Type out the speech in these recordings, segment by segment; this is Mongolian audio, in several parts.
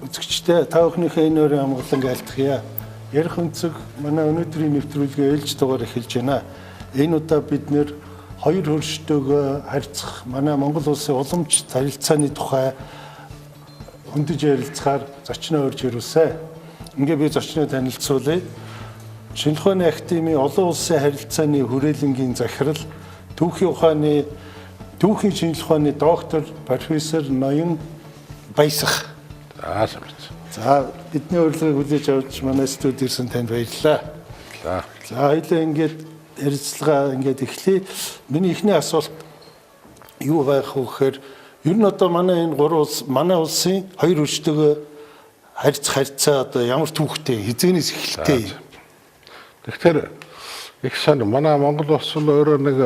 үзэгчтэй та бүхнийхээ энэ өрөө амгалан айлтгая. Ярих өнцөг манай өнөөдрийн нэвтрүүлгээ ээлж дугаар эхэлж байна. Энэ удаа бид нэр хоёр хөрштөөгөө харилцах манай Монгол улсын уламжлалт харилцааны тухай хөндөж ярилцахаар зочноо урьж ирүүлсэн. Ингээ би зочноо танилцуулъя. Шинжлэх ухааны академийн олон улсын харилцааны хүрээлэнгийн захирал түүхийн шинжлэх ухааны доктор профессор Ноён баясах. За бидний урилгыг хүлээж авч манай студид ирсэн танд баярлалаа. За хоёулаа ингээд ярилцлага ингээд эхлэе. Миний эхний асуулт юу байх вэ гэхээр ер нь одоо манай энэ гурван улс манай улсын хоёр хөрштөөгөө харилцаа одоо ямар түүхтэй хизээнээс эхэлтэй. Тэгэхээр их сайн манай Монгол улс бол өөрөө нэг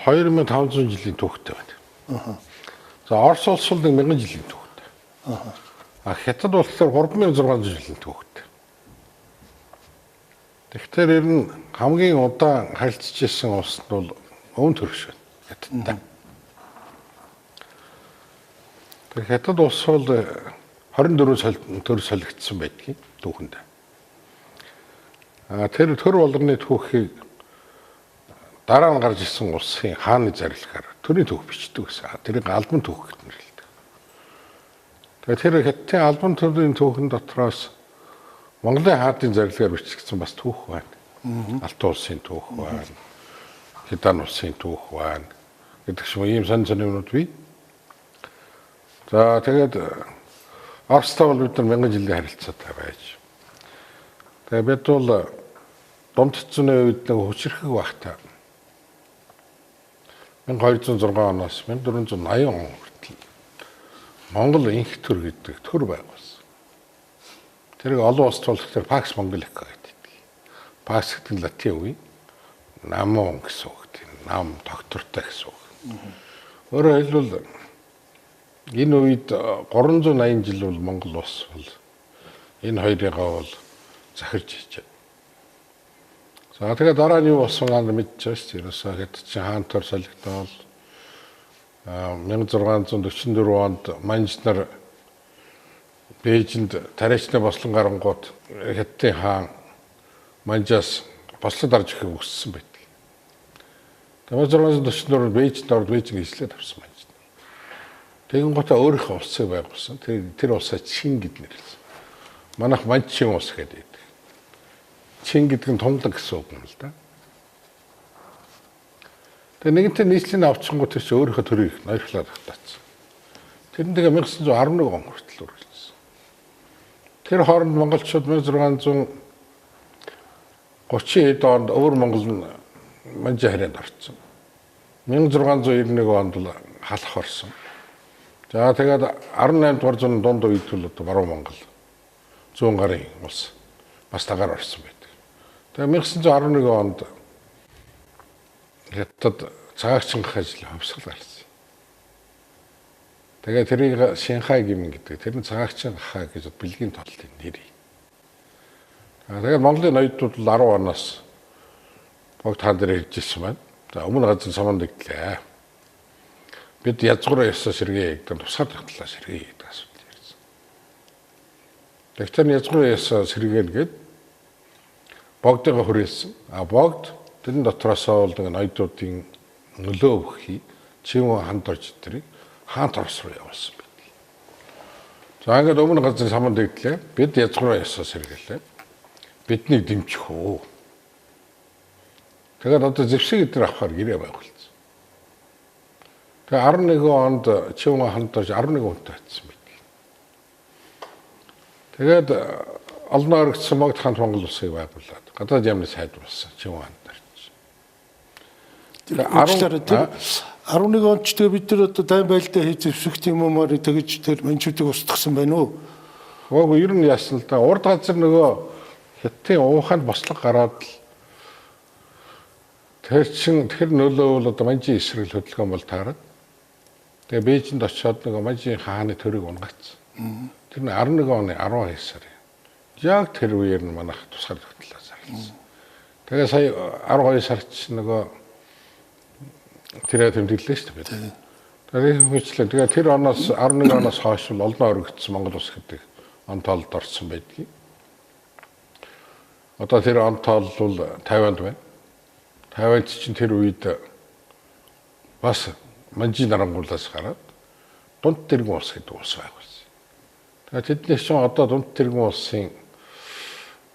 2500 жилийн түүхтэй байна. За Орос улс бол 1000 жилийн түүхтэй. Хятад болохоор 3600 жилийн түүхтэй. Тэгэхээр ер нь хамгийн удаан харилцаж ирсэн улс нь бол өвн хөрш байна. Хятадтай. Тэгэхээр Хятад улс бол 24 төр солигдсон байдгийг түүхэнд. Тэр төр болгоны түүхийг дараа нь гарч ирсэн улсын хааны зарилгаар төрийн түүх бичдэг гэсэн. Тэрийг албан түүх гэж нэрлэдэг. Тэгэхээр Хятадын албан төрийн түүхэн дотроос Монголын хаадын зарилгаар бичигдсэн бас түүх байна. Алтан улсын түүх байна. Хятад улсын түүх байна. Гэдэг шиг ийм сонин юмнууд бий. За тэгээд Оростой бол бид нар 1000 жилийн харилцаатай байж. Тэгээд бид бол дунд цэцний үед нэг хүчрхэг багтаа 1206 оноос 1480 он хүртэл Монгол инх төр гэдэг төр байгуулсан. Тэрийг олон улсд болохоор Пакс Монголика гэдэг. Пакс гэдэг нь латин үг. Намон гэсэн үг. Нам доктортой гэсэн үг. Өөрөөр хэлбэл энэ үед 380 жил бол Монгол улс бол энэ хоёрыгаа бол захирж хийж байна. За тэгээд дараа нь юу болсон ганд мэдчихэж шүү дээ. Ерөөсөө хэд чи хаан төр солигдоод 1644 онд манж нар Бээжинд тариачны бослон гарангууд Хятадын хаан манжаас бослод орж ирэхийг хүссэн байдаг. Тэгээд 1644 Бээжинд орж Бээжин эслээд авсан манж. Тэгэн гутаа өөрийнхөө улсыг байгуулсан. Тэр улсаа Чин гэд нэрлэсэн. Манайх манчин улс гэдэг. Чин гэдэг нь тунлаг гэсэн үг юм л да. Тэгээ нэгэнтээ нийслэлийн авчингууд тэр чинь өөрийнхөө төрийг ноёрхлоод багтаацсан. Тэрнтэйгээ 1911 он хүртэл үргэлжилсэн. Тэр хооронд монголчууд 1630 онд өвөр Монгол нь манжи харианд орсон. 1691 онд л халах орсон. За тэгээд 18 дугаар зууны дунд үед л одоо баруун Монгол 100 гарын улс бас тагаар орсон байдаг. Тэгээ 1911 онд Хятад цагаагчингах ажил хөвсгөл гарсан. Тэгээ тэрийг Шинхай гимн гэдэг. Тэр нь цагаагчингахаа гэж бэлгийн тоолтын нэр. Тэгээ Монголын ноёдууд 10 оноос богд хаан дээр ирж ирсэн байна. За өмнө газар самандагдлаа. Бид язгуур ясаа сэргээ гэдэг тусгаад тогтлоо сэргээ гэдэг асуудал ярьсан. Тэгэхээр язгуур ясаа сэргээн гээд богдыгаа хүрээсэн. Богд тэрэн дотроос бол нэг ноёдуудын нөлөө өгөхий Чимээ ханд орж тэрийг хаант Орос руу явуулсан байдаг. За ингээд өмнө газрын саманд дэглээ. Бид язгуур ясаа сэргэлээ. Биднийг дэмжих үү. Тэгээд одоо зэвсэг эдгээр авахар гэрээ байгуулсан. Тэгээ 11 онд Чимээ ханд орж 11 хүнтэй атсан байдаг. Тэгээд олноо оргдсон Могд хаан Монгол улсыг байгуулад гадаад яамны сайд болсон Чимээ ханд орж. 11 онд ч тэгээ бид нар одоо дайн байлдаа хийж зэвсэгт юмар тэгэж тэр манчуудыг устгасан байна уу? Оо ер нь яасан л да. Урд газар нөгөө Хятадын ууханд бослог гараад л тэр нөлөө бол одоо манжийн эсрэг хөдөлгөөн бол таарад. Тэгээ Бээжинд очиод нөгөө манжийн хааны төрийг унгацсан. Тэр нь 11 оны 12 сар. Яг тэр үеэр нь манайх тусгаар тогтлоо зарласан. Тэгээ сая 12 сард нөгөө тэр тэмдэглэлээ шүү дээ. Тэр хүчлээ. Тэгээ тэр оноос 11 оноос хойш олон өргөгдсөн Монгол улс гэдэг он тоолд орсон байдгийг. Одоо тэр он тоол бол 50-нд байна. 50-нд чинь тэр үед бас манжийн нарангуулаас гараад дунд тэргүүн улс гэдэг улс байх байсан. Тэгээ тэднээс чинь одоо дунд тэргүүн улсын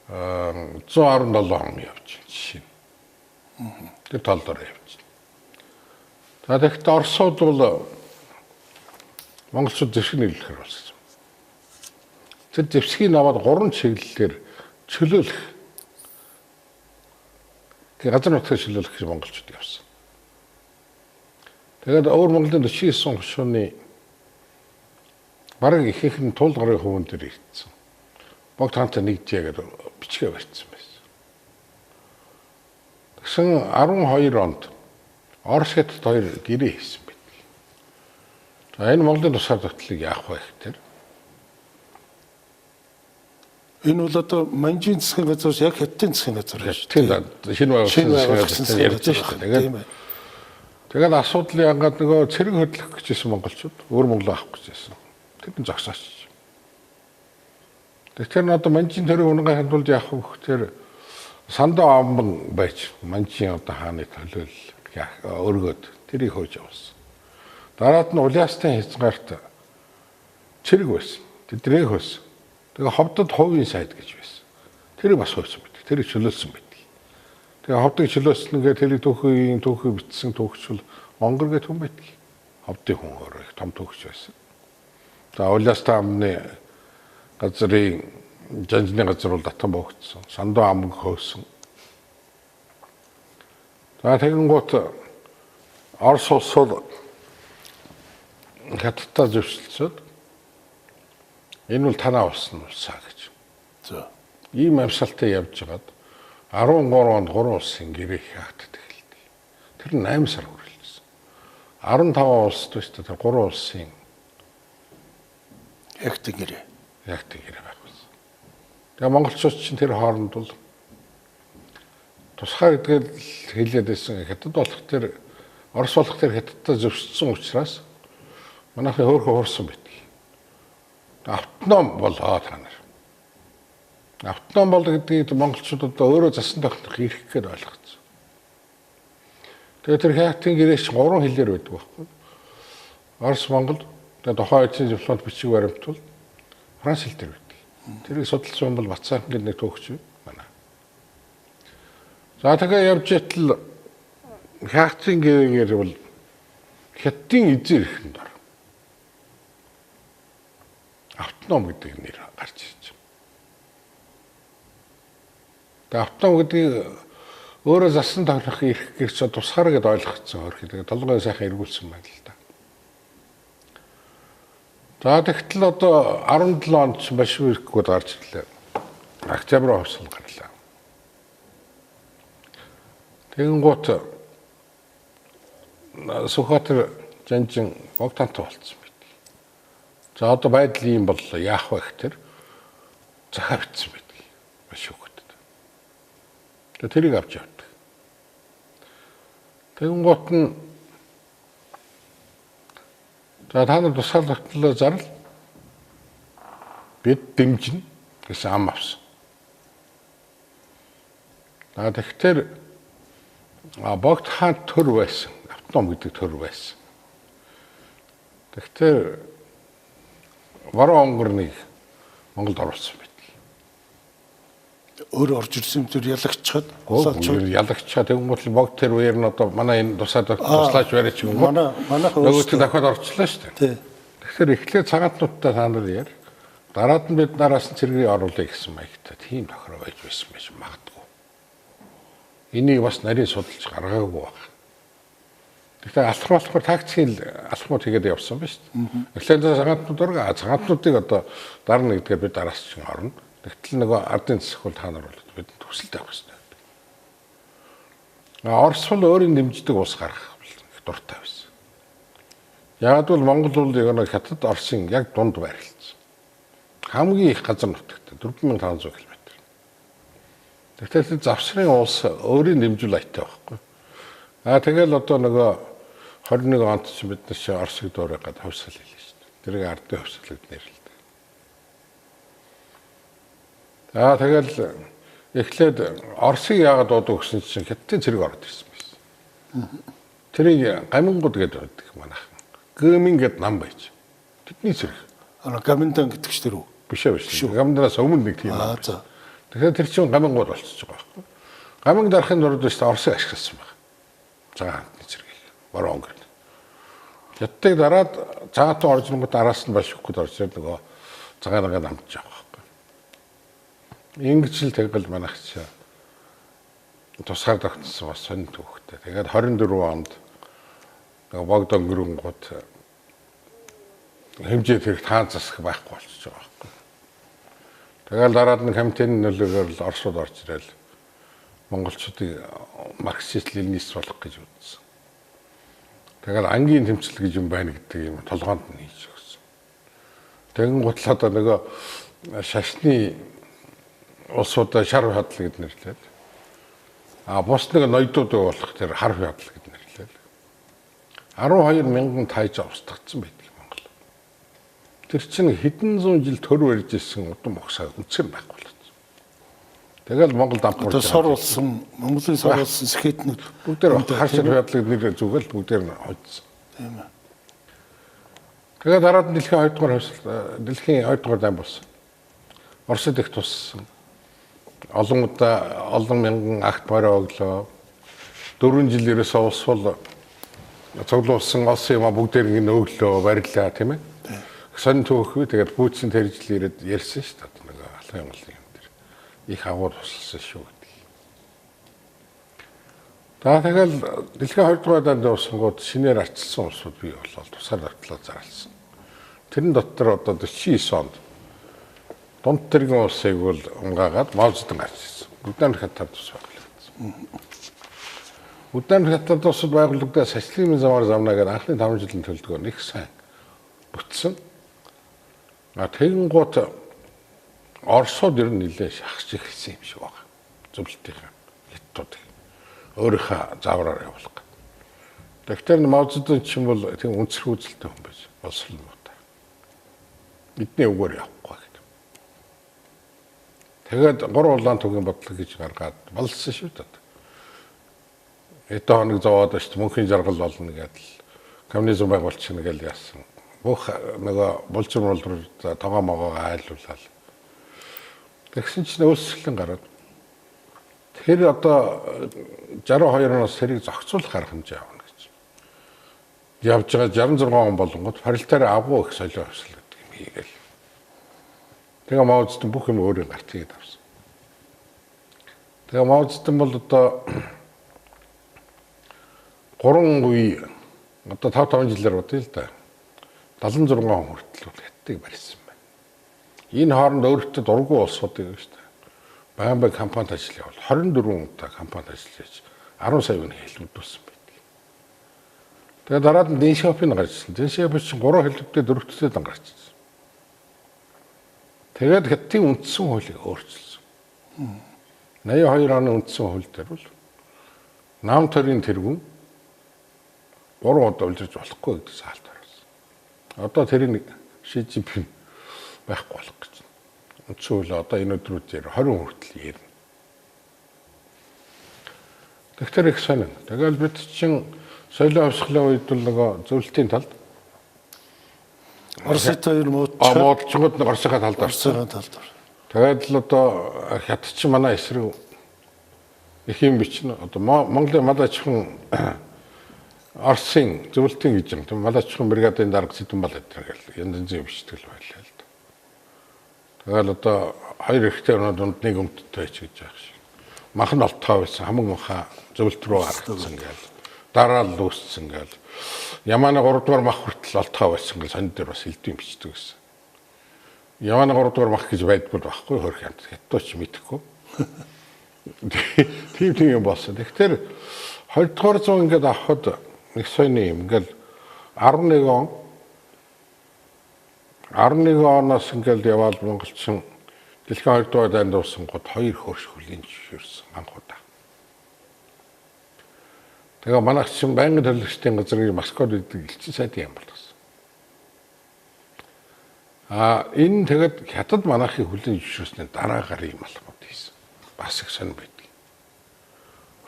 117 он явж байна жишээ. Тэр тоолдоор явж байна. За тэгэхдээ Оросууд бол монголчууд зэвсэг нийлүүлэхээр болсон. Тэр зэвсгийг наваад 3 чиглэлээр чөлөөлөх газар нутгийг чөлөөлөх гэж монголчууд явсан. Тэгээд өөр Монголын 49 гишүүний бараг ихэнх нь тул гарын хувийн дээр ирсэн. Богд хаантай нэгжээ гэдэг бичгээ барьсан байсан. Тэгсэн 12 онд Орос хятад 2 гэрээ хийсэн байт. За энэ Монголын тусгаар тогтлыг яах вэ гэхээр энэ бол одоо манжийн засгийн газраас яг хятадын засгийн газар шүү. Тийм шинэ байгуулсан ярьж шүү. Тэгээд асуудлын ангаад нөгөө цэрэг хөдлөх гэжсэн монголчууд өөр Монгол авах гэжсэн. Тэр нь зогсооч. Тэгэхээр одоо манжийн төрийн үнэнгээ хандуулж яах вэ гэхээр сандаа амбан байж манжийн одоо хааны төлөөл өргөд тэрийг хөөж явуулсан. Дараад нь улаастын хязгаарт цэрэг байсан. Тэдрээ хөөсөн. Тэгээ ховдод хувийн сайд гэж байсан. Тэрийг бас хөөсөн байдаг. Тэрийг чөлөөлсөн байдаг. Тэгээ ховдыг чөлөөснөгээ тэрийг түүхий бичсэн түүхчл Монгол гэх хүн байдаг. Ховдын хүн өөрөө их том түүхч байсан. За улаастын амны газрын жанжны газар бол татан боогдсон. Сандуу амг хөөсөн. За тэгэнгუთ Орос улс бол хятадтай зөвшөлдсөд энэ бол танаа улс нь улсаа гэж. За. Ийм амьсгалтай явж байгаад 13 онд 3 улсын гэрээ хаагддаг эхэлдэг. Тэр нь 8 сар хүрэлсэн. 15 улс төш тэр 3 улсын ягтэг гэрээ байх байсан. Тэгээ монголчууд чинь тэр хооронд бол тусгай гэдгээр хэлээд байсан. Хятад болох тэр Орос болох тэр хятадтай зөвшөөрсөн учраас манайхын хөөрхөн хуурсан байдаг. Автоном болоо та нар. Автоном бол гэдгийг монголчууд одоо өөрөө засан тогтнох эрх гэхэд ойлгоцсон. Тэгээд тэр хятадын гэрээч 3 хэлээр байдаг байхгүй. Орос, Монгол, тэгээд тухайн эцсийн дипломат бичиг баримтвал Франц хэл дээр байдаг. Тэрийг судалсан бол Бацаахан гэдэг нэг түүхч байна. За тэгээ явж итэл хятадын гэрээгээр бол хятадын эзэн эрхэнд ор. Автоном гэдэг нэр гарч ирж байна. Тэгээ автоном гэдэг өөрөө засан тоглох эрх гэрч тусгаар гэдээ ойлгоцсон хөрх. Тэгээ толгойн сайхан эргүүлсэн байна л да. За тэгтэл одоо 17 онд ч большевикууд гарч ирлээ. Октябрь хувьсгал гарлаа. Тэгэнгუთ Сүхбаатар жанжин богдонтой болцсон байт. За одоо байдал ийм боллоо. Яах вэ гэхээр захаа битсэн байт. Большевикуудад. Тэгээ тэрийг авч явдаг. Тэгэнгуთ нь за та нар тусгаал тогтлоо зарл бид дэмжинэ гэсэн ам авсан. Тэгэхээр богд хаан төр байсан. Автоном гэдэг төр байсан. Тэгэхээр баруун онгорныг Монголд оруулсан байт. Өөр орж ирсэн төр ялагчаад ялагчаад тэгвэл богд тэр үеэр нь одоо манай энэ тусаад туслаач барьж юм уу? Манайх нөгөөд дахиад орчлоо шүү дээ. Тэгэхээр эхлээд цагаатнуудтай та нар яар. Дараад нь бид нараас нь цэргийг оруулъя гэсэн маягтай тийм тохироо байж байсан байж магадгүй. Энийг бас нарийн судалж гаргаагүй байна. Тэгэхээр алхмаар тактикийн алхмууд хийгээд явсан ба шүү дээ. Эхлээд цагаатнуудыг одоо дарна гэдгээр бид араас чинь орно. Тэгтэл нөгөө ардын засаг бол та нар бол бид төсөлт авах хэрэгтэй. Орос бол өөрийн дэмждэг улс гаргах их дуртай байсан. Яг бол Монгол бол яг хятад Оросын яг дунд байрлалцсан. Хамгийн их газар нутагт 4500 км. Тэгэхээр завсрын улс өөрийн дэмжүүл аятай байхгүй. Тэгэл одоо нөгөө 21 онд ч бид нар шиг Оросыг дуурайгаад хувьсгал хийлээ шүү дээ. Тэрийг ардын хувьсгал гэж нэрлэдэг. Тэгэл эхлээд Оросыг яагаад дуудаг гэсэн чинь Хятадын цэрэг ороод ирсэн байсан. Тэрийг гамингууд гэдэг байдаг манайхан. Гэмин гэдэг нам байж. Тэдний цэрэг. Гаминдан гэдэг ч тэр үү? Биш ээ. Гаминдаас өмнө нэг тийм аа. Тэгэхээр тэр чинь гамингууд болчихж байгаа байхгүй. Гаминг дарахын тулд ч Оросыг ашигласан байна. Цагаатны цэрэг. Oron гэдэг. Хятадыг дараад цагаатан орж ирэнгүүт араас нь башихгүй орж ирээд нөгөө цагаанагаа намж байгаа байхгүй. Ингэж л тэгэл манайч тусгаар тогтсон бас сонь түүхтэй. Тэгээд 24 онд богд өнгөрөнгөт хэмжээ тэрэг таан засах байхгүй болчихж байгаа байхгүй. Тэгэл дараад нь комитетийн нөлөөгөөр л Оросууд орж ирэл монголчуудыг марксист ленинист болох гэж үзсэн. Тэгэл ангийн тэмцэл гэж юм байна гэдэг юм толгоонд нь хийж өгсөн. Тэгэн гутлаа одоо нөгөө шашны улсуудаа шар хадлал гэж нэрлээд бус нэг ноёдууд болох тэр хар хадлал гэж нэрлээд 12,000 тайж устгагдсан байдаг Монгол. Тэр чинь хэдэн зуун жил төр барьж ирсэн удам огсаа үнцгэр байхгүй болчихсон. Тэгэл Монгол дампуурч сор болсон Монголын сор болсон сэхэтнүүд бүгдээр хар шар хадлыг нэр зүгэл бүгдээр нь хоцсон. Тийм ээ. Тэгээд дараад нь дэлхийн 2 дугаар хувьсгал дэлхийн 2 дугаар дан болсон. Оросд их туссан. Олон мянган агт бороо өглөө 4 жил ерөөсөө улс бол цуглуулсан олсон юм бүгдээр ингэ өглөө барилаа тийм ээ. Сонь түүхгүй тэгээд бүүцэн тэржил ирээд ярьсан шүү дээ. Нэг алхам юм дээр их агуур тусалсан шүү гэдэг. Тэгэл дэлхийн 2 дугаар данд уусангууд шинээр арчилсан улсууд бий болол тусаар давтлаа зарласан. Тэрэн дотор одоо 49 онд Дунд тэргийн улсыг бол унгаагаад Маозедон гарчсан. Бүдэн хятад тус байгуулагдсан. Бүдэн хятад тусад байгуулагдаад социализмын замаар замнаагаад анхны 5 жилийн төлөвлөгөө нэг сайн бүтсэн. Тэгэн гут Оросууд ер нь нэлээд шахаж ирсэн юм шиг байна. Зөвлөлтийн хятадууд өөрийнхөө заавраар явуулах гэдэг. Тэгэхээр Маозедон ч юм бол тийм үнцэр үзэлтэй хүн байж боловсрол муутай. Бидний үгээр явахгүй. Тэгээд 3 улаан түүхийн бодлого гэж гаргаад болсон шүү дээ. Эдгээр хоног зовоод шүү дээ. Мөнхийн жаргал болно гэдэл коммунизм байгуулчихна гэж яасан. Бүх нөгөө булчирмуулрууд тоогоо могоо айлуулаад. Тэгсэн чинь өөрсөлтөн гараад тэр одоо 62 оноос тэрийг зохицуулах арга хэмжээ авна гэж. Явж байгаа 66 он болонгод паритар агуу их солио авсал гэдэг юм хийгээл. Тэгээ Маозедон бүх юм өөрийн гарт хийгээд авсан. Тэгээ Маозедон бол одоо 3 үе одоо 5 жилээр бодъё л да. 76 он хүртэл Хятадыг барьсан байна. Энэ хооронд өөртөө дургүй улсуудыг шүү дээ. Баян компанид ажил явал 24 удаа компанид ажиллаж 10 сая өдрийн хэлбэрдүүлсэн байдаг. Тэгээ дараад нь Дэншопын гарчсан. Дэншоп чинь 3 хэлбэртэй 4 төсөөд гарчсан. Тэгээд Хятадын үндсэн хуулийг өөрчилсөн. 82 оны үндсэн хууль дээр бол нам төрийн тэргүүн 3 удаа үлдэж болохгүй гэдэг саалт орсон. Одоо тэрийг шижипэн байхгүй болох гэж. Үндсэн хууль одоо энэ өдрүүдээр 20 хүртэл ярина. Тэгэхээр их сонин. Тэгэл бид чинь соёлын хувьсгалын үед бол нөгөө зөвлөлтийн талд Оростой хоёр муудчгууд нэг Оросынхаа талд орсон. Тэгээд л одоо Хятад ч манай эсрэг их юм бичнэ. Одоо Монголын малайчхан Оросын зөвлөлтийн гэж юм. Малайчхан бригадын дарга Сэдэнбал гэдэг янз янзын бичдэг байлаа л да. Тэгээд одоо хоёр ихтэй дунд нэг өмдтэй ч гэж яах шиг. Махан олтгоо байсан хамаг маха зөвлөлт рүү гаргацсан гээл. Дараа л үүссэн гээл. Ямааны 3 дугаар мах хүртэл олтгоо байсан гэж сонь дээр бас хэлдэв бичдэг гэсэн. Ямааны 3 дугаар мах гэж байдгүй байхгүй хөрх юм. Хятадч мэдэхгүй. Тийм юм болсон. Тэгэхээр 20 дугаар зуун ингээд авахд нэг соёны юм. Ингээл 11 оноос ингээд яваад монголчин дэлхийн 2 дугаар дайнд дуусан гот 2 хөрш хүлийн жишээрсэн анх удаа. Тэгээ манайх чинь байнгын төлөвчдийн газрын маскот гэдэг элчин сайдын юм болсон. Энэ тэгээд хятад манайхыг хүлээн зөвшөөрсний дараагаар юм алхмууд хийсэн. Бас их сонир байдаг.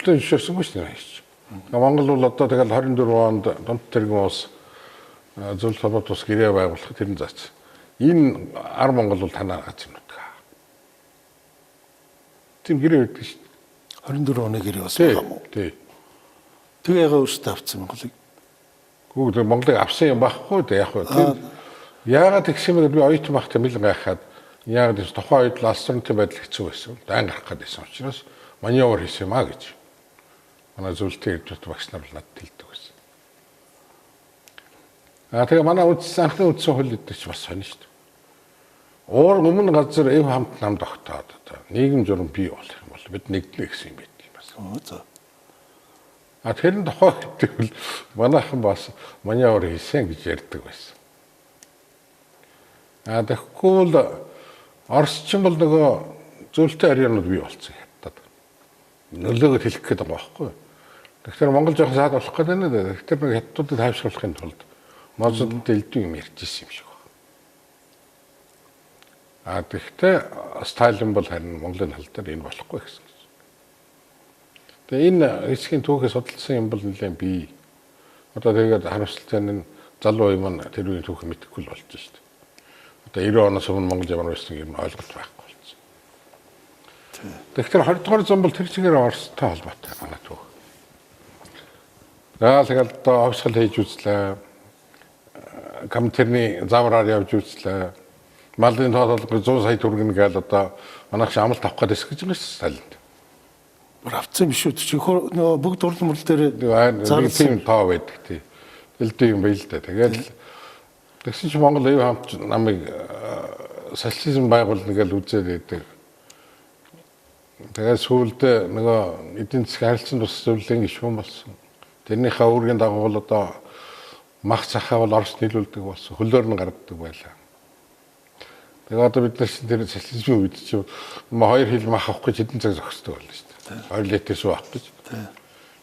Хүлээн зөвшөөрсөнгүй шүү дээ. Монгол бол одоо тэгэл 24 онд Дунд тэрэгэн улс зөвлөлт холбоот ус гэрээ байгуулах тэрэн заац. Энэ ар Монгол бол танаа гац юм утга. Тийм гэрээ өгдөг шүү дээ. 24 оны гэрээ бас байгаа мó. Тий. Тэгээ яга өөртөө авцсан Монголыг. Гүг Монголыг авсан юм байхгүй дээ яг хөө. Яагаад тэгсэн бэ? Би оюутан байхдаа мэл гайхаад яагаад гэж тухайн үед ластрынтэй байдал хэцүү байсан. Дан гарах гэдсэн учраас маневр хийсэн юм а гэж. Манай зөвлөлтийн эрдэмтэд багш нар надад хэлдэг байсан. Тэгээ манай үдсэн анхны үдсэн хөл гэдэг чинь бас сонир шүү дээ. Өмнө газар эв хамт намд огтоод одоо нийгэм журам бий болох юм бол бид нэгднэ гэсэн юм байдаг юм байна. Тэр тухайн үед манайхан бас маневр хийсэн гэж ярьдаг байсан. Тэгэхгүй л Оросчин бол нөгөө зөвлөлтийн арианууд бий болсон хятад. Нөлөөгөө хэлэх гээд байгаа байхгүй. Тэгэхээр Монгол жоохон саад болох гэдэг нь тэгэхээр нэг хятадуудыг тайвшруулахын тулд мозонд элдв юм ярьж ирсэн юм шиг байна. Тэгэхдээ стайлын бол харин Монголын хал дээр энэ болохгүй гэсэн. Тэгээ энэ хэсгийн түүхээ судалсан юм бол нэлээд бий. Одоо тэгээд харамсалтай нь залуу юм тэр үеийн түүхээ мэдэхгүй л болж шүү дээ. Одоо 90 оноос өмнө Монгол ямар байсан юм ойлголт байхгүй болсон. Тэгэхээр 20 дугаар зам бол тэр чигээр Оростой холбоотой манай түүх. Тэгээд одоо овсгол хийж үзлээ. Компьютерний замраар явж үзлээ. Малын тоололго 100 сая төгрөг гээл одоо манайх амлалт авах гэдээс гэж юм шүү салд. Авцсан биш үү? Чи нөгөө бүгд дурлал мөрөл дээр зарсан тоо байдаг тий. Элдв юм байл да. Тэгээд тэгсэн чи Монгол эв хамт намайг социализм байгуулна гэж үзээд байдаг. Тэгээд сүүлдээ нөгөө эдийн засгийн харилцаанд тус зөвлөлийн гишүүн болсон. Тэрнийхээ үүргийн дагуу бол одоо мах цахаа бол Орос нийлүүлдэг болсон. Хөлөөр нь гаргадаг байлаа. Тэгээд одоо бид нар чинь тэр социализмын үед чинь хоёр хил мах авах гэж хэдэн цаг зогсдог байлаа шүү дээ. 2 литр суу авах гэж.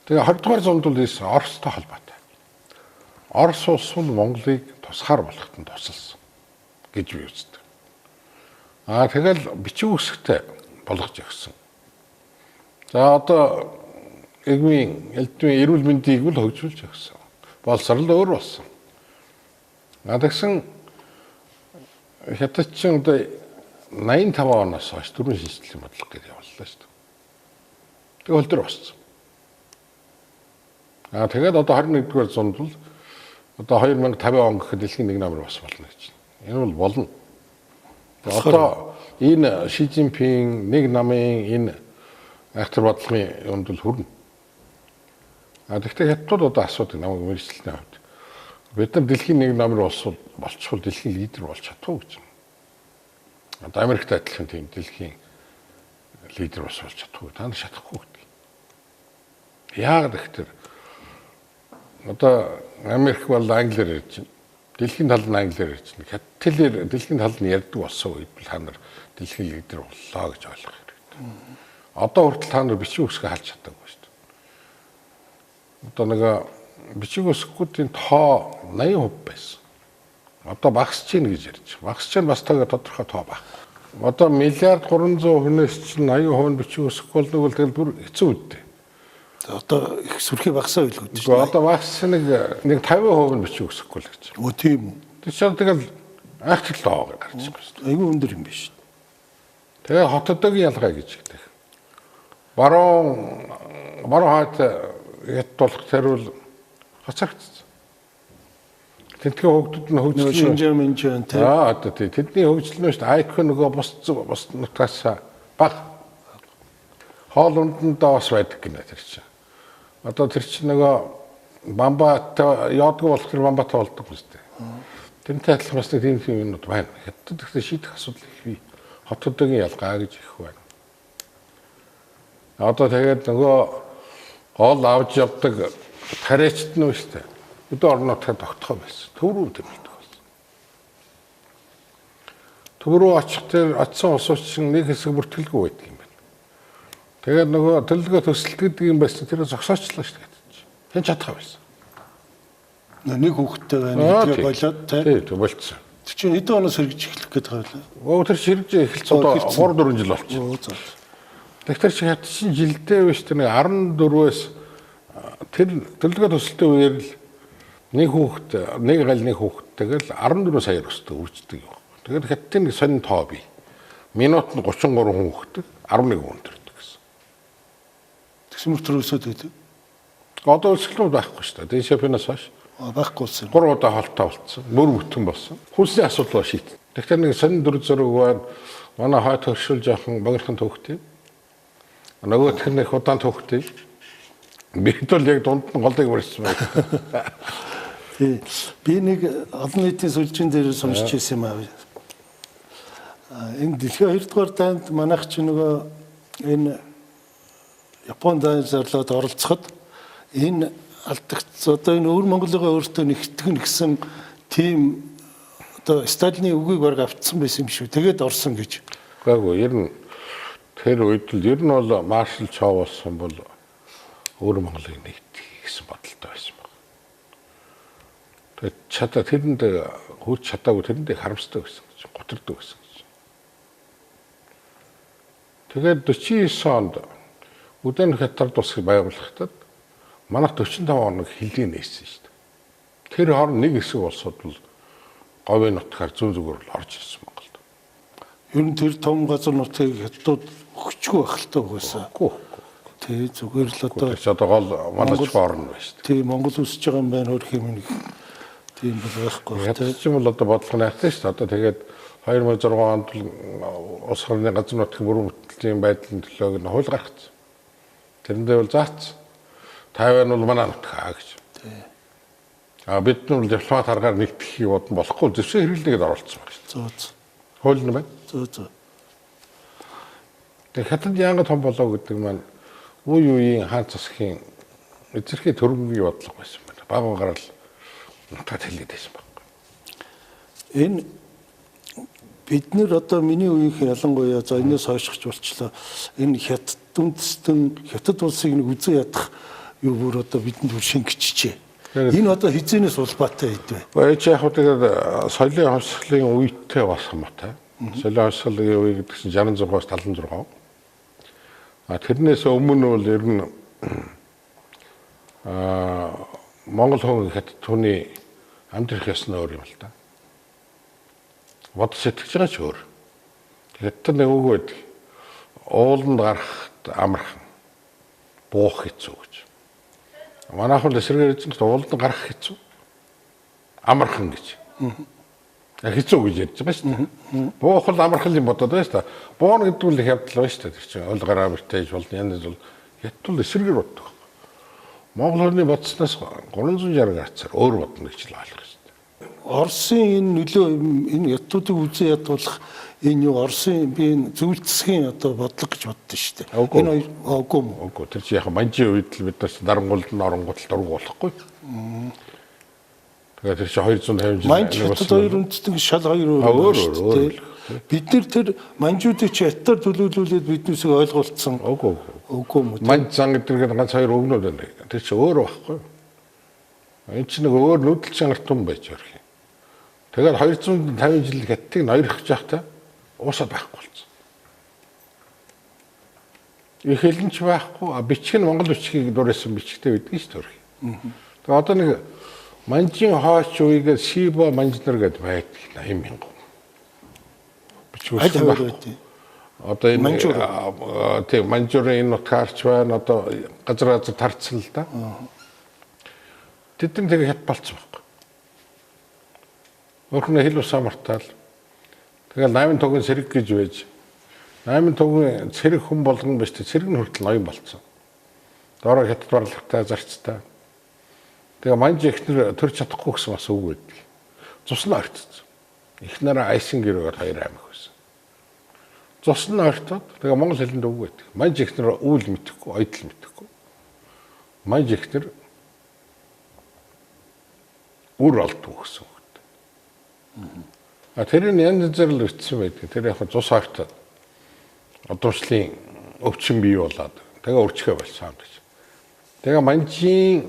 Тэгээ 20 дугаар зуунд бол Оростой холбоотой. Орос улс бол Монголыг тусгаар болоход нь тусалсан гэж би үздэг. Тэгэл бичиг үсгтэй болгож өгсөн. За одоо элдвийн эрүүл мэндийг л хөгжүүлж өгсөн. Болсоор л өөр болсон. Тэгсэн хятад чинь одоо 85 оноос хойш дөрвөн шинжилгээ бодлого гэж явууллаа шүү дээ. Тэгээ хөл дээр боссон. Тэгээд одоо 21-р зуунд бол одоо 2050 он гэхэд дэлхийн нэг номер бас болно гэж байна. Энэ бол болно. Одоо энэ Ши Цзиньпин нэг намын энэ айхтар бодлогын юмд л хүрнэ. Тэгэхдээ хятадууд одоо асуудаг намайг мэргэжилтний хувьд. Бид нар дэлхийн нэг номер улсууд болчихвол дэлхийн лидер болж чадах гэж байна. Одоо Америкт адилхан тийм дэлхийн лидер болж чадахгүй. Та нар чадахгүй гэдэг. Яагаад гэхээр одоо Америк бол англиар ярьж байна. Дэлхийн тал нь англиар ярьж байна. Хятадлэр дэлхийн тал нь ярьдаг болсон үед та нар дэлхийн лидер боллоо гэж ойлгох хэрэгтэй. Одоо хүртэл та нар бичиг үсгээ халж чадаагүй шүү дээ. Одоо нэг бичиг үсгүүдийн тоо 80% байсан. Одоо багасч чинь гэж ярьж. Багасч чинь бас тодорхой тоо баг. Одоо миллиард 300 хүнээс чинь 80% нь бичиг үсэхгүй бол тэгэл бүр хэцүү үдтэй. Одоо их сүрхий багасаа байлгүй дээ. Одоо багасч нэг 50% нь бичиг үсэхгүй л гэж. Өө тийм үү. Тэр чинь тэгэл айхтар тоо гарч байгаа шүү дээ. Айгүй өндөр юм биш. Тэгээ хотодогийн ялгаа гэж хэлдэг. Баруун хойд ят болох тэрвэл хацаагцсан. Тэдний хөгдөд нь хөгжлөө шинжээ мэнжээ тий. Одоо тий. Тэдний хөгжлөө шүү дээ. IQ нөгөө бус нутгаас баг. Хоолунд нь доос байдаг гинэ тэр чинь. Одоо тэр чинь нөгөө бамбатай яодгүй болох тэр бамбатай болдог юм шүү дээ. Тэрнтэй адилхан бас нэг тийм юмнууд байна. Хятад гэхдээ шийдэх асуудал их бий. Хотодогийн ялгаа гэж их байна. Одоо тэгээд нөгөө гол авч явдаг тариачд нь шүү дээ. Өдөө орнуудтайгаа тогтхоо байсан. Төв рүү тэмэлдэг болсон. Төв рүү очих тэр очсон улсууд чинь нэг хэсэг бүртгэлгүй байдаг юм байна. Тэгээд нөгөө төлөвлөгөө төсөлт гэдэг юм байсан. Тэр зогсоочлоо шүү дээ. хэн чадах байсан. Нэг хүүхэдтэй байна гэдгээ болоод тий болцсон. Тэр чинь хэдэн оноос хэрэгж эхлэх гээд байгаа вэ? Тэр ширж эхэлсэн одоо 3-4 жил болчихсон. Тэгэхээр чи хатчин жилдээ биш тэр 14-өөс тэр төлөвлөгөө төсөлтийн үеэр л нэг гал нэг хүүхэдтэйгээр 14 саяар өсдөг үрждэг юм. Тэгэхээр хаттын сонин тоо бий. Минутанд 33 хүн хүүхэдтэй 11 хүн төрдөг гэсэн. Тэгсэн мөртөр өсөд байдаг. Одоо өсгөлүүд байхгүй шүү дээ. Шопинаас хойш байхгүй болсон. 3 удаа холтоо болцсон. Мөр бүтэн болсон. Хүнсний асуудал шийд. Тэгэхээр нэг сонин дүр зураг байна. Манай хойд хөршил жоохон богинохон төвхтэй. Нөгөөх нь их удаан төвхтэй. Бид бол яг дунд нь голыг барьсан байна. Би нэг олон нийтийн сүлжийн дээр сонсч ирсэн юм аа. Энэ дэлхийн 2-р дайнд манайх ч нөгөө энэ Японд зарлаад оролцоход энэ алдагц одоо энэ өвөр Монголыгаа өөртөө нэгтгэн гэсэн тийм одоо Сталины үгийг бараг автсан байсан юм шүү. Тэгээд орсон гэж. Гайгүй ер нь тэр үед л ер нь бол маршал чоо болсон бол өвөр Монголыг нэгтгэх гэсэн бодолтой байсан баг. Тэгээд чадаа тэрэнд хурц чадаагүй тэрэндээ харамсдаг байсан гэж готордог байсан. Тэгээд 49 онд Үдэн хятад тусгыг байгуулахдаа манайх 45 хоног хилийг нээсэн шүү дээ. Тэр хооронд нэг хэсэг улсууд бол говийн нутгаар зүүн зүгээр л орж ирсэн Монголд. Ер нь тэр том газар нутгийг хятадууд өгчгүй байхaltaй угаасаа. Тий зүгээр л одоо гол манайч орн байна шүү дээ. Тий Монгол үсэж байгаа юм байна хөрх юм нэг тийм бол байхгүй. Хятад ч юм бол одоо бодлого найхтай шүү дээ. Одоо тэгээд 2006 онд улс орны газар нутгийн бүрэн бүтээлийн байдлын төлөөг нь хууль гаргацсан. Тэрэндээ бол заацсан. Тайван бол манай нутгаа гэж. Бид нь дипломат аргаар нэгтгэхийг бодсон болохгүй зөвшөө хэрэглэнэгэд оролцсон байна шүү дээ. Хууль нь байна. Тэгээд хятад яагаад том болоо гэдэг маань үеийн хаан засгийн эзэрхий төрөнгийн бодлого байсан байна. Багуугаар л нутгаад хэлээд байсан байна. Энэ бид нэр одоо миний үеийнх ялангуяа за энэс хойшгч болчлоо. Энэ хятад үндэстэн хятад улсыг нэг үзэн ядах юу бүр одоо бидэнд шингэчихжээ. Энэ одоо хизээнээс улбаатай хэдвэ? Ээж яг тэгээд соёлын хавсгалын үетэй бас хамаатай. Соёлын хавсгалын үе гэдэг чинь 66-аас 76. Тэрнээс өмнө бол ер нь Монгол хүн хятад хүний амьдрах ёсны өөр юм л да. Бод сэтгэж байгаа ч өөр. Хятад нэг үг байдаг. Ууланд гарахт амархан буух хэцүү гэж. Манайхан эсрэгээр эзэн ууланд гарах хэцүү. Амархан гэж. Хэцүү гэж ярьж байгаа шүү дээ. Буух бол амархан юм бодоод байна шүү дээ. Бууна гэдэг нь их явдал байна шүү дээ. Тэр чинь ойл гараа битэж болно янз бол хятад эсрэгээр боддог. Монгол хүний бодсноос 360 градусаар өөр бодно гэж л ойлгох шүү дээ. Оросын энэ нөлөө энэ ятуудыг үзэн ядуулах энэ юу Оросын би энэ зөвлөлтсгийн одоо бодлого гэж боддоо шүү дээ. Энэ үгүй тэр чинь яг манжийн үед л бид нар дарангуул нь оронгууд л дург болохгүй. Тэгээд тэр чинь 250 жил манж хоёр үндэстэн шал хоёр өөр. Бид нар тэр манжуудыг чи ятаар төлөвлүүлээд биднээсээ ойлгуулсан. Үгүй. Манж зан гэдэг нь ганц хоёр өгнөд байна. Тэр чинь өөр байхгүй. Энэ чинь нэг өөр нүүдэл чангарт юм байж өрх юм. Тэгээд 250 жил хаттыг ноёрхож явахдаа уусаад байхгүй болсон. Их хэлэнч байхгүй, бичиг нь монгол бичгийг дуурайсан бичгтэй байдаг шүү дээ. Тэгээд одоо нэг манжийн хооч үеигээ Шибо манжнар гэдэг байдаг 80,000. Бичиг байдаг. Одоо энэ тийм манжурын энэ нутгаарч байна. Одоо газар тарцсан л да. Тэд нар тэгээ хят болцсон байхгүй. Өөрхнөө хэл усаа мартаал. Тэгэл 8 тугийн сэрэг гэж байж 8 тугийн сэрэг хүн болгон биш тэ сэрэг нь хүртэл ноён болцсон. Доороо хятад барлагтай зарцтай. Тэгээ манж ихнэр төрж чадахгүй гэсэн бас үг байдаг. Цус нь ортсон. Ихнэрээ айсан гэрээр 2 аймаг байсан. Цус нь ортоод тэгээ монгол хэлэнд үг байдаг. Манж ихнэр үүл мэдэхгүй, ойдл мэдэхгүй. Манж ихнэр үр олдгүй гэсэн. Тэр нь янз бүрээр л өчсөн байдаг. Тэр яг цус хавтаад одурчлын өвчин бий болоод тэгээ өрчгөө болсон юм гэж. Тэгээ манжийн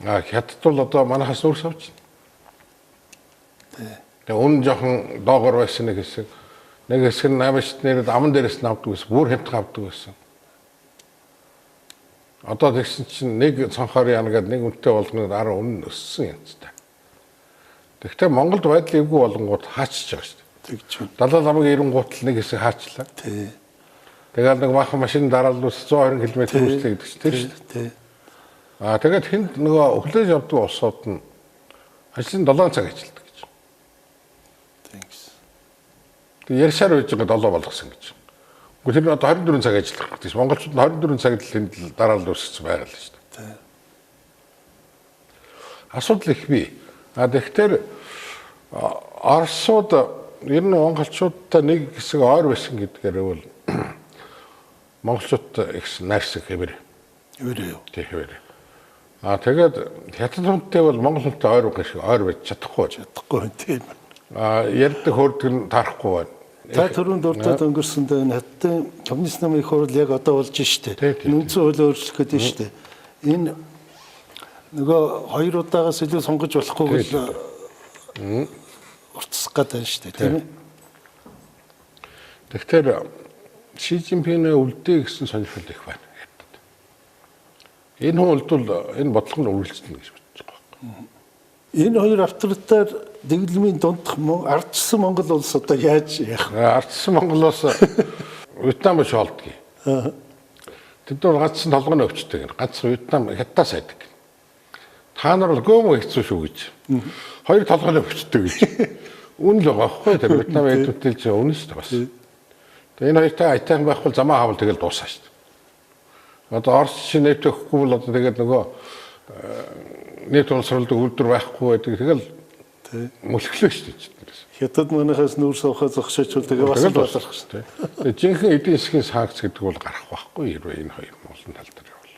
Хятад бол одоо манайхаас нүүрс авч байна. Тэгээ үн жоохон доогор байсан нэг хэсэг. Нэг хэсэг нь намшд нэрэд аман дээрээс нь авдаг байсан. Бүр хямдхан авдаг байсан. Одоо тэгсэн чинь нэг цонхоор яана гэдэг нэг үнэтэй болгоно дараа үнэ өссөн янзтай. Тэгэхдээ Монголд байдал эвгүй болонгууд хаачиж байгаа шүү дээ. Тэгж байна. Далаа ламыг ирэнгуут л нэг хэсэг хаачлаа. Тий. Тэгээд нэг махан машин дараалал 120 км хүрчлээ гэдэг чинь тийм шүү дээ. Тэгээд тэнд нөгөө өглөөж явдаг улсууд нь ажлын 7 цаг ажилладаг гэж. Тэгс. Тэгээд ярьсаар байж байгаа 7 болгосон гэж. Гэхдээ тэр одоо 24 цаг ажиллах гэдэг чинь монголчууд 24 цаг л тэнд дараалал үүсгэж байгаа л шүү дээ. Асуудал их бий. Тэгэхээр Оросууд ер нь монголчуудтай нэг хэсэг ойр байсан гэдгээр бол монголчуудтай их найрсаг хэвээр. Хэвээр. Тэг хэвээр. Тэгээд хятад хүнтэй бол монгол хүнтэй ойр байж чадахгүй тийм. Ярьдаг хөрдөг нь таарахгүй байна. Та түрүүнд дурдаад өнгөрсөндөө энэ хаттын коммунист намын их хурл яг одоо болж штэ. Энэ үндсэн хуулийг өөрчлөх гэдэг штэ. Энэ нөгөө хоёр удаагаас илүү сонгож болохгүй гэж уртсах гэдэг штэ тийм ээ. Тэгэхээр Ши Цзиньпинээ үлдээ гэсэн сонирхол их байна. Энэ хүн бол энэ бодлого нь үргэлжлэнэ гэж бодож байгаа. Энэ хоёр авторитар дэглэмийн дундх ардчсан Монгол улс одоо яаж яах вэ? Ардчсан Монгол улс Вьетнам биш болдгийг. Тэд бол ганцхан толгойн өвчтэй. Ганцхан Вьетнам хятадаас айдаг. Та нар бол гөөмө хэцүү шүү гэж. Хоёр толгойн өвчтэй гэж. Үн л байгаа байхгүй тэр Вьетнамын эдүүтэл чинь үнэн шүү дээ бас. Тэгээ энэ хоёртай айтайхан байхгүй замаа хаавал тэгэл дуусаа шүү дээ. Одоо Орос чинь нэвт өгөхгүй бол одоо тэгээд нөгөө нийт улсралд үйлдвэр байхгүй байдаг. Тэгэл мөлхлөө шүү дээ. Хятад манайхаас нүүр савхаа зогсоочвол тэгээ бас болчих шүү дээ. Тэгээ жинхэнэ эдийн засгийн санкц гэдэг бол гарах байхгүй хэрвээ энэ хоёр Монголын тал дээр явбал.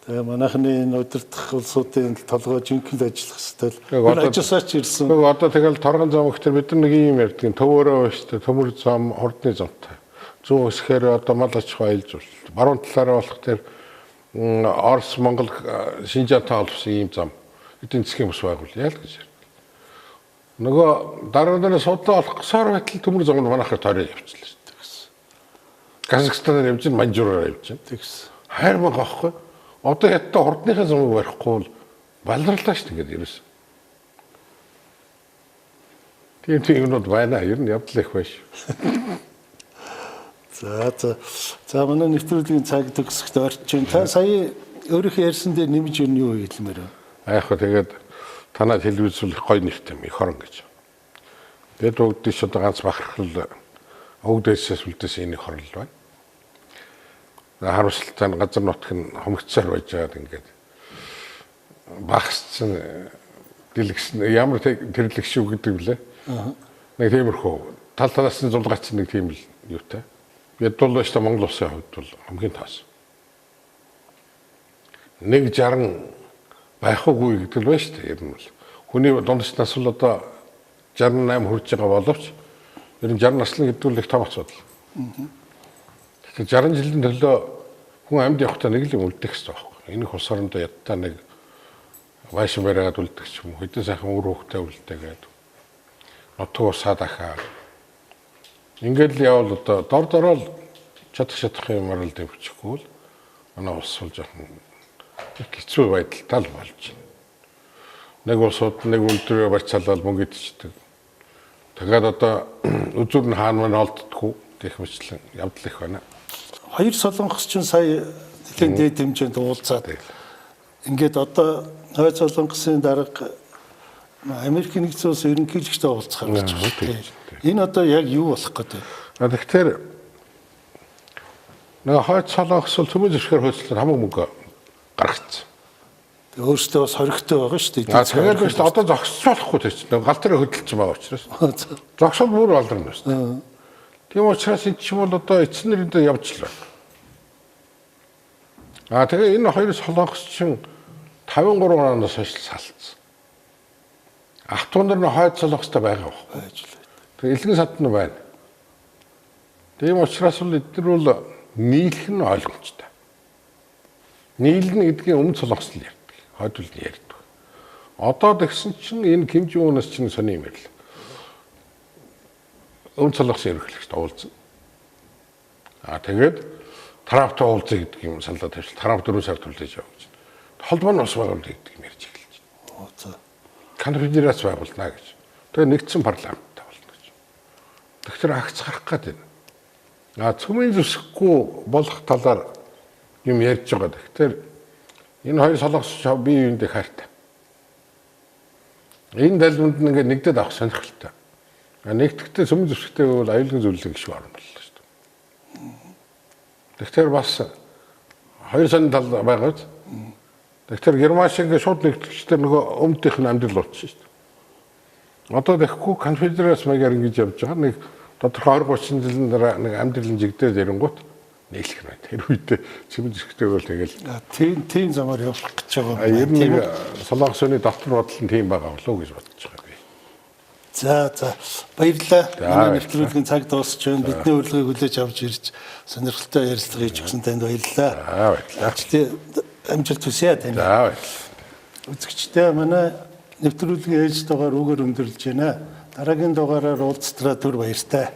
Тэгээ манайхны энэ удирдах улсуудын толгой жинхэнэ ажиллах хэвэл ажисаач ирсэн. Одоо тэгэл торгон зам өгтөр бид нар нэг юм ярьдаг. Төвөөрөө шүү дээ. Төмөр зам, хурдны замтай. Зүүн хэсгээр одоо мал аж ахуй айлжуулалт. Баруун талаараа болох тэр Орос Монгол Шинжаантай олсон ийм зам эдийн засгийн бус байгуул яа л гэж. Нөгөө дараа судаа олох гсаар байтал төмөр зогонд манайхаар тойроо явчихлаа шүү дээ. Казахстанаар явж гин Манжураар явж гин. Тэгс. Хайр мөн гохгүй. Одоо хятад хурдныхаа замыг барихгүй бол баларлаа шүү дээ ерөөс. Тийм юмнууд байна. Ер нь явдал их байж. За манай нэвтрүүлгийн цаг төгсөлт орчин. Та сая өөрийнхөө ярьсан дээр нэмж юу хэлмээр вэ? Яг хөө тэгээд танаа телевизүүлэх гоё нэртэй юм Oron гэж. Тэгээд өгдөж одоо ганц бахархал өгдөөсөөс үлдээс энийг хорл байна. Харамсалтай нь газар нутг нь хомгцсаар байж байгаад ингээд багасцсан дэлгэсэн ямар тэрлэг шүү гэдэг блэ. Нэг тиймэрхүү тал талаас нь зулгаач нэг тийм л юутай. Бид бол ч Монгол улсын хувьд бол хамгийн таас. 160 байхгүй гэдэг л байна шүү дээ. Ер нь бол хүний дундч нас бол одоо 68 хүрж байгаа боловч ер нь 60 наслан гэдэг нь их том асуудал. Тэгэхээр 60 жилийн төлөө хүн амьд явахдаа нэг л юм үлдэх хэрэгтэй байхгүй. Энэ их улс орондоо ядтаа нэг вайшин бариад үлдэх ч юм уу. Хэдэн сайхан үр хөвгтэй үлдээгээд нутг усаа дахаа. Ингээд л явал одоо дор дороо чадах юмар л дэвчихгүй л манай улс бол жоохон хэцүү байдалтай л болж байна. Нэг улсууд нэг үйлдвэрээ барьцаалал мөнгө идчихдэг. Тэгээд одоо үзүр нь хаана мань олддоггүй гэх мэтлэн явдал их байна. Хоёр солонгос ч сая нэлээд дээд хэмжээнд уулзаад ингээд одоо хойд солонгосын дарга Америкийн нэгдсэн улсын ерөнхийлөгчтэй уулзахаар гэж байна. Энэ одоо яг юу болох гэдэг вэ? Тэгэхээр нэг хойд солонгос бол төмөн зөрчгээр хөөцлөөр хамаг мөнгө гаргацсан. Өөртөө бас хоригтой байгаа шүү дээ. Тэгээд биш одоо зогсохгүй тийм чинь галтраа хөдөлж байгаа учраас. Зогсол бүр болдорно шүү дээ. Тийм учраас энэ ч юм бол одоо эцнэрээ явж л байна. Тэгээ энэ хоёр солонгосчин 53 оноос хойш салцсан. Ах トゥ нар нь хойд солонгостой байгаа байхгүй. Тэгээ илгэн сад нь байна. Тийм учраас л эдгээр бол нийлэх нь ойлгомжтой. Нийлнэ гэдгийг өмнө солонгос л ярьдаг. хойдвол нь ярьдаг. Одоо тэгсэн чинь энэ Ким Жон Унаас чинь сони юм ярил. Өнцөлгсөн ерөнхийлөгчд уулзсан. Тэгээд Трамптай уулзъя гэдэг юм саналаа тавьчихсан. Трамп 4 сар төлөж яваа гэж. Холбоо нь ус байгуулах гэдэг юм ярьж эхэлж байна. Конфедерац байгуулна гэж. Тэгээд нэгдсэн парламенттай болно гэж. Тэгэхээр агц гарах гээд байна. Цөмийн зүсэхгүй болох талаар юм ярьж байгаа. Тэгэхээр энэ хоёр солонгос бие биендээ хайртай. Энэ далбанд ингээд нэгдээд авах сонирхолтой. Нэгтгэхдээ цөмийн зүсгтэй бол аюулгүй зүйлийг шүү орно боллоо шүү дээ. Тэгэхээр бас хоёр сонин тал байгаа биз. Тэгэхээр Герман шиг шууд нэгтгэгчдэр нөгөө өмнөх нь амьдрал болчихсон шүү дээ. Одоо тэгэхгүй конфедерац маягаар ингэж явж байгаа. Нэг тодорхой 20-30 жилийн дараа нэг амьдрал нь жигдээд ирэнгуут нийлэх нь. Тэр үедээ цөмийн зүсгтэй бол тэгэл тийм замаар явах гэж байгаа. Ер нь нэг солонгосны дотор бодол нь тийм байгаа болов уу гэж бодож байгаа би. За баярлалаа. Манай нэвтрүүлгийн цаг дуусч байна. Бидний урилгыг хүлээж авч ирж сонирхолтой ярилцлага хийж өгсөн танд баярлалаа. Баярлалаа. Амжилт хүсье танд. За баярлалаа. Үзэгчдээ манай нэвтрүүлгийн ээлж дугаар үгээр өндөрлж байна. Дараагийн дугаараар уулзтраа түр баяртай.